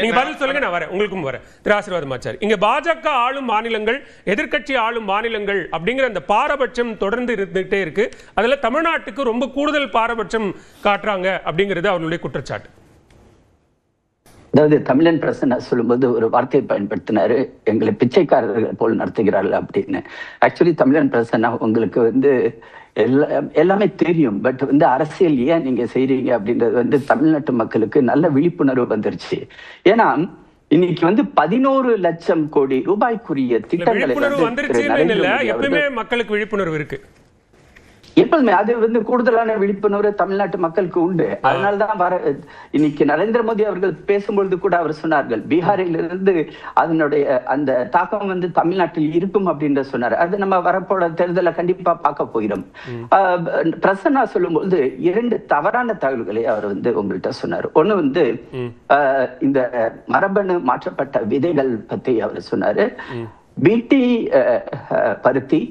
நீங்க பதில் சொல்லுங்க, நான் வரேன், உங்களுக்கும் வரேன். திரு ஆசீர்வாதமாச்சாரி, இங்க பாஜக ஆளும் மாநிலங்கள், எதிர்க்கட்சி ஆளும் மாநிலங்கள் அப்படிங்கிற அந்த பாரபட்சம் தொடர்ந்து இருந்துகிட்டே இருக்கு. அதுல தமிழ்நாட்டுக்கு ரொம்ப கூடுதல் பாரபட்சம் காட்டுறாங்க அப்படிங்கிறது அவர்களுடைய குற்றச்சாட்டு. அதாவது தமிழன் பிரசன்னா சொல்லும்போது ஒரு வார்த்தையை பயன்படுத்தினாரு, எங்களை பிச்சைக்காரர்கள் போல் நடத்துகிறார்கள் அப்படின்னு. ஆக்சுவலி தமிழன் பிரசன்னா உங்களுக்கு எல்லாமே தெரியும். பட் அரசியல் ஏன் நீங்க செய்றீங்க அப்படின்றது தமிழ்நாட்டு மக்களுக்கு நல்ல விழிப்புணர்வு வந்துருச்சு. ஏன்னா இன்னைக்கு 11 லட்சம் கோடி ரூபாய்க்குரிய திட்டங்களை எப்பவுமே மக்களுக்கு விழிப்புணர்வு இருக்கு. எப்பவுமே அது கூடுதலான விழிப்புணர்வு தமிழ்நாட்டு மக்களுக்கு உண்டு. அதனால்தான் இன்னைக்கு நரேந்திர மோடி அவர்கள் பேசும்பொழுது கூட அவர் சொன்னார்கள், பீகாரில் இருந்து அதனுடைய அந்த தாக்கம் தமிழ்நாட்டில் இருக்கும் அப்படின்னு சொன்னார். அது நம்ம வரப்போற தேர்தலை கண்டிப்பா பார்க்க போகிறோம். பிரசன்னா சொல்லும்போது 2 தவறான தகவல்களை அவர் உங்கள்கிட்ட சொன்னார். ஒண்ணு இந்த மரபணு மாற்றப்பட்ட விதைகள் பத்தி அவர் சொன்னாரு. பிடி பருத்தி,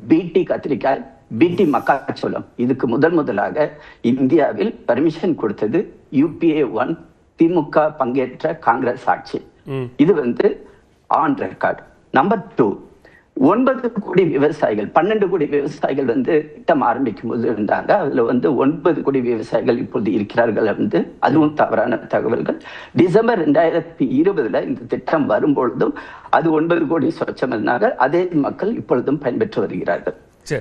பிடி கத்திரிக்காய், பிடி மக்காச்சோளம், இதுக்கு முதலாக இந்தியாவில் பர்மிஷன் கொடுத்தது UPA 1 திமுக பங்கேற்ற காங்கிரஸ் ஆட்சி. இது ஆன் ரெக்கார்ட். நம்பர் 2, 9 கோடி விவசாயிகள், 12 கோடி விவசாயிகள் திட்டம் ஆரம்பிக்கும் போது இருந்தாங்க. அதுல 9 கோடி விவசாயிகள் இப்போது இருக்கிறார்கள். அதுவும் தவறான தகவல்கள். டிசம்பர் 2020 இந்த திட்டம் வரும்பொழுதும் அது 9 கோடி சொச்சம் இருந்தாங்க. அதே மக்கள் இப்பொழுதும் பயன்பெற்று வருகிறார்கள்.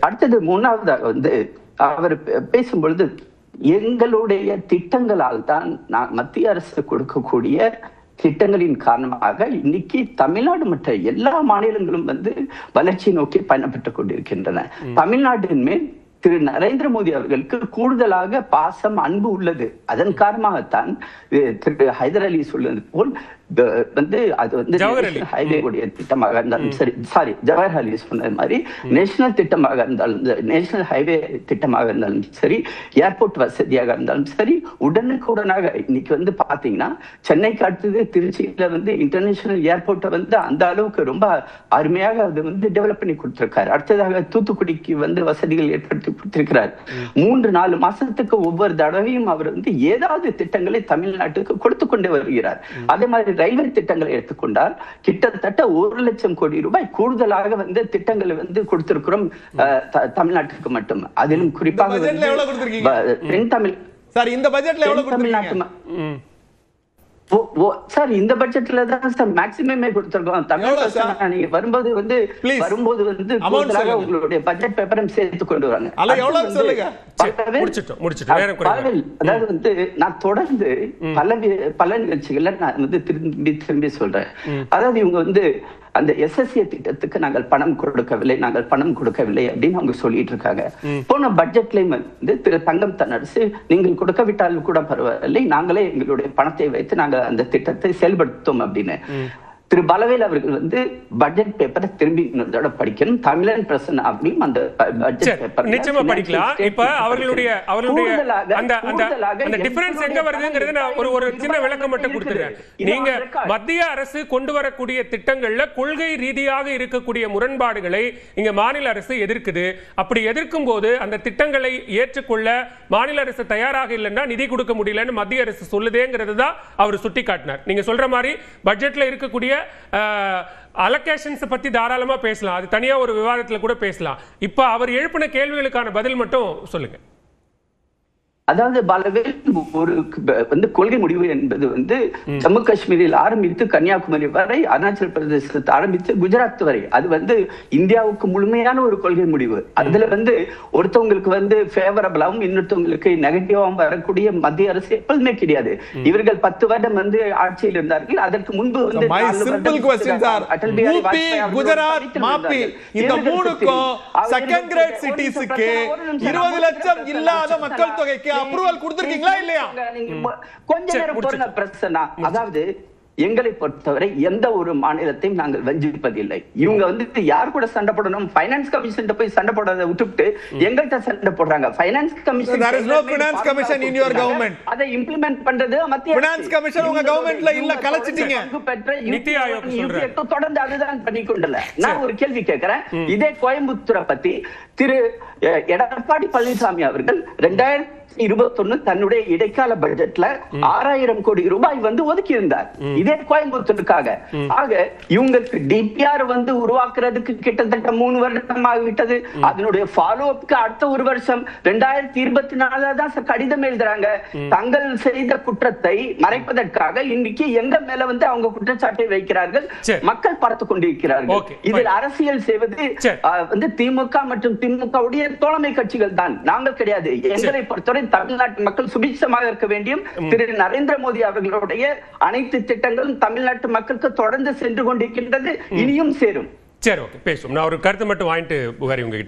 அடுத்தது 3வதாக அவர் பேசும்பொழுது, எங்களுடைய திட்டங்களால் தான் மத்திய அரசு கொடுக்கக்கூடிய திட்டங்களின் காரணமாக இன்னைக்கு தமிழ்நாடு மற்ற எல்லா மாநிலங்களும் வளர்ச்சி நோக்கி பயணப்பட்டுக் கொண்டிருக்கின்றன. தமிழ்நாட்டின் மேல் திரு நரேந்திர மோடி அவர்களுக்கு கூடுதலாக பாசம், அன்பு உள்ளது. அதன் காரணமாகத்தான் திரு ஹைதர் அலி சொல்வது போல் அது ஹைவே உடைய திட்டமாக இருந்தாலும் சரி, ஜவஹர் அலி சொன்ன மாதிரி நேஷனல் திட்டமாக இருந்தாலும், நேஷனல் ஹைவே திட்டமாக இருந்தாலும் சரி, ஏர்போர்ட் வசதியாக இருந்தாலும் சரி, உடனுக்குடனாக இன்னைக்கு பாத்தீங்கன்னா சென்னைக்கு அடுத்தது திருச்சியில இன்டர்நேஷனல் ஏர்போர்ட்டை அந்த அளவுக்கு ரொம்ப அருமையாக அது டெவலப் பண்ணி கொடுத்திருக்காரு. அடுத்ததாக தூத்துக்குடிக்கு வசதிகள் ஏற்படுத்தி கொடுத்திருக்கிறார். 3-4 மாசத்துக்கு ஒவ்வொரு தடவையும் அவர் ஏதாவது திட்டங்களை தமிழ்நாட்டுக்கு கொடுத்து கொண்டே வருகிறார். அதே மாதிரி ரயில்வே திட்டங்களை எடுத்துக்கொண்டால் கிட்டத்தட்ட 1 லட்சம் கோடி ரூபாய் கூடுதலாக திட்டங்களை கொடுத்திருக்கிறோம் தமிழ்நாட்டுக்கு மட்டும். அதிலும் குறிப்பாக இந்த பட்ஜெட்ல எவ்வளவு கொடுத்திருக்கீங்க சார்? இந்த பட்ஜெட்ல தான் சார் மேக்ஸிமமே கொடுத்திருக்கோம். தமிழ் நீங்க வரும்போது உங்களுடைய பட்ஜெட் பேப்பரும் சேர்த்து கொண்டு வராங்க. அதாவது நான் தொடர்ந்து பல நிகழ்ச்சிகள்ல நான் திரும்பி சொல்றேன். அதாவது இவங்க அந்த SSA திட்டத்துக்கு நாங்கள் பணம் கொடுக்கவில்லை அப்படின்னு அவங்க சொல்லிட்டு இருக்காங்க. போன பட்ஜெட்லயும் திரு தங்கம் தென்னரசு, நீங்கள் கொடுக்கவிட்டாலும் கூட பரவாயில்லை, நாங்களே எங்களுடைய பணத்தை வைத்து நாங்கள் அந்த திட்டத்தை செயல்படுத்தோம் அப்படின்னு. திரு பலவேல் அவர்கள் பட்ஜெட் பேப்பரை திரும்பி படிக்கணும். தமிழன் பிரசன்னா அப்படியும் அந்த பட்ஜெட் பேப்பர் நிச்சயமா படிக்கலாம். இப்ப அவர்களுடைய அந்த டிஃபரன்ஸ் எங்க வருதுங்கிறது நான் ஒரு சின்ன விளக்கம் மட்டும் கொடுத்துறேன். நீங்க மத்திய அரசு கொண்டு வரக்கூடிய திட்டங்கள்ல கொள்கை ரீதியாக இருக்கக்கூடிய முரண்பாடுகளை இங்க மாநில அரசு எதிர்க்குது. அப்படி எதிர்க்கும் போது அந்த திட்டங்களை ஏற்றுக்கொள்ள மாநில அரசு தயாராக இல்லைன்னா நிதி கொடுக்க முடியலன்னு மத்திய அரசு சொல்லுதேங்கிறது தான் அவர் சுட்டி காட்டினார். நீங்க சொல்ற மாதிரி பட்ஜெட்ல இருக்கக்கூடிய அலோகேஷன்ஸ் பத்தி தாராளமா பேசலாம். அது தனியா ஒரு விவாதத்துல கூட பேசலாம். இப்ப அவர் எழுப்பின கேள்விகளுக்கான பதில் மட்டும் சொல்லுங்க. அதாவது பலவேல் ஒரு கொள்கை முடிவு என்பது ஜம்மு காஷ்மீரில் ஆரம்பித்து கன்னியாகுமரி வரை, அருணாச்சல பிரதேசத்தை ஆரம்பித்து குஜராத் வரை, அது இந்தியாவுக்கு முழுமையான ஒரு கொள்கை முடிவு. அதுல ஒருத்தவங்களுக்கு ஃபேவரபிளாவும் இன்னொருத்தவங்களுக்கு நெகட்டிவாவும் வரக்கூடிய மத்திய அரசு எப்போதுமே கிடையாது. இவர்கள் 10 வருடம் ஆட்சியில் இருந்தார்கள். அதற்கு முன்பு குஜராத், மாப்பி, இந்த மூணுக்கும் செகண்ட் கிரேட் சிட்டிஸ்க்கு 20 லட்சம் இல்லாத மக்கள் தொகைக்கு அப்ரூவல் கொடுத்திருக்கீங்களா இல்லையா? கொஞ்ச நேரம் பொறுங்க பிரச்சனை. அதாவது எங்களை பொறுத்தவரை எந்த ஒரு மாநிலத்தையும் நாங்கள் வஞ்சிப்பதில்லை. இவங்க யார் கூட சண்டை போடணும், ஃபைனான்ஸ் கமிஷன் போய் சண்டை போடாத விட்டுட்டு எங்கள்கிட்ட சண்டை போடுறாங்க. Finance commission, there is no finance commission in your government. அதை இம்ப்ளிமெண்ட் பண்றது மத்திய finance commission உங்க கவர்மெண்ட்ல இல்ல, கலச்சிட்டீங்க. நிதி ஆயோக் சொல்றாங்க தொடர்ந்து அதுதான் பண்ணிக்கொண்டல. நான் ஒரு கேள்வி கேட்கிறேன். இதே கோயம்புத்தூரை பத்தி திரு எடப்பாடி பழனிசாமி அவர்கள் 2021 தன்னுடைய இடைக்கால பட்ஜெட்ல 6000 கோடி ரூபாய் ஒதுக்கி இருந்தார் இதே கோயம்புத்தூருக்காக. ஆக இவங்களுக்கு டிபிஆர் உருவாக்குறதுக்கு கிட்டத்தட்ட 3 வருடம் ஆகிவிட்டது. அதனுடைய ஃபாலோ அப்க்கு அடுத்த 1 வருஷம் 2024 தான் கடிதம் எழுதுறாங்க. தங்கள் செய்த குற்றத்தை மறைப்பதற்காக இன்னைக்கு எங்க மேல அவங்க குற்றச்சாட்டை வைக்கிறார்கள். மக்கள் பார்த்து கொண்டிருக்கிறார்கள். இதில் அரசியல் செய்வது திமுக மற்றும் திமுகவுடைய தோழமை கட்சிகள் தான், நாங்கள் கிடையாது. எங்களை பொறுத்தவரை தமிழ்நாட்டு மக்கள் சுபிட்சமாக இருக்க வேண்டியும் திரு நரேந்திர மோடி அவர்களுடைய அனைத்து திட்டங்களும் தமிழ்நாட்டு மக்களுக்கு தொடர்ந்து சென்று கொண்டிருக்கின்றது, இனியும் சேரும். சரி, ஓகே, பேசுவோம். நான் ஒரு கருத்து மட்டும் வாங்கிட்டு புகாரி உங்ககிட்ட